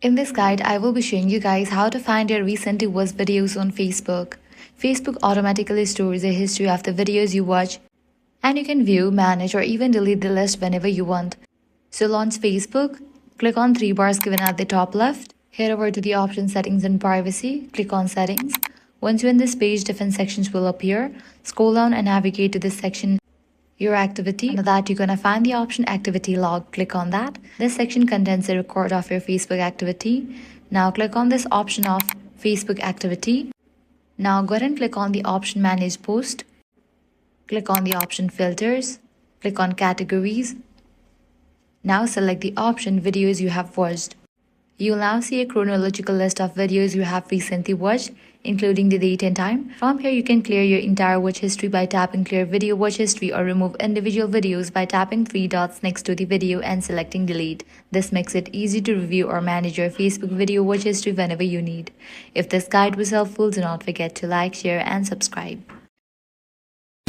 In this guide, I will be showing you guys how to find your recently watched videos on Facebook. Facebook automatically stores a history of the videos you watch, and you can view, manage, or even delete the list whenever you want. So launch Facebook, click on three bars given at the top left, head over to the option Settings and Privacy, click on Settings. Once you're in this page, different sections will appear. Scroll down and navigate to this section, Your Activity. Under that, you're gonna find the option Activity Log. Click on that. This section contains a record of your Facebook activity. Now click on this option of Facebook Activity. Now go ahead and click on the option Manage Post. Click on the option Filters. Click on Categories. Now select the option Videos you have watched. You'll now see a chronological list of videos you have recently watched, including the date and time. From here, you can clear your entire watch history by tapping Clear Video Watch History, or remove individual videos by tapping three dots next to the video and selecting Delete. This makes it easy to review or manage your Facebook video watch history whenever you need. If this guide was helpful, do not forget to like, share, and subscribe.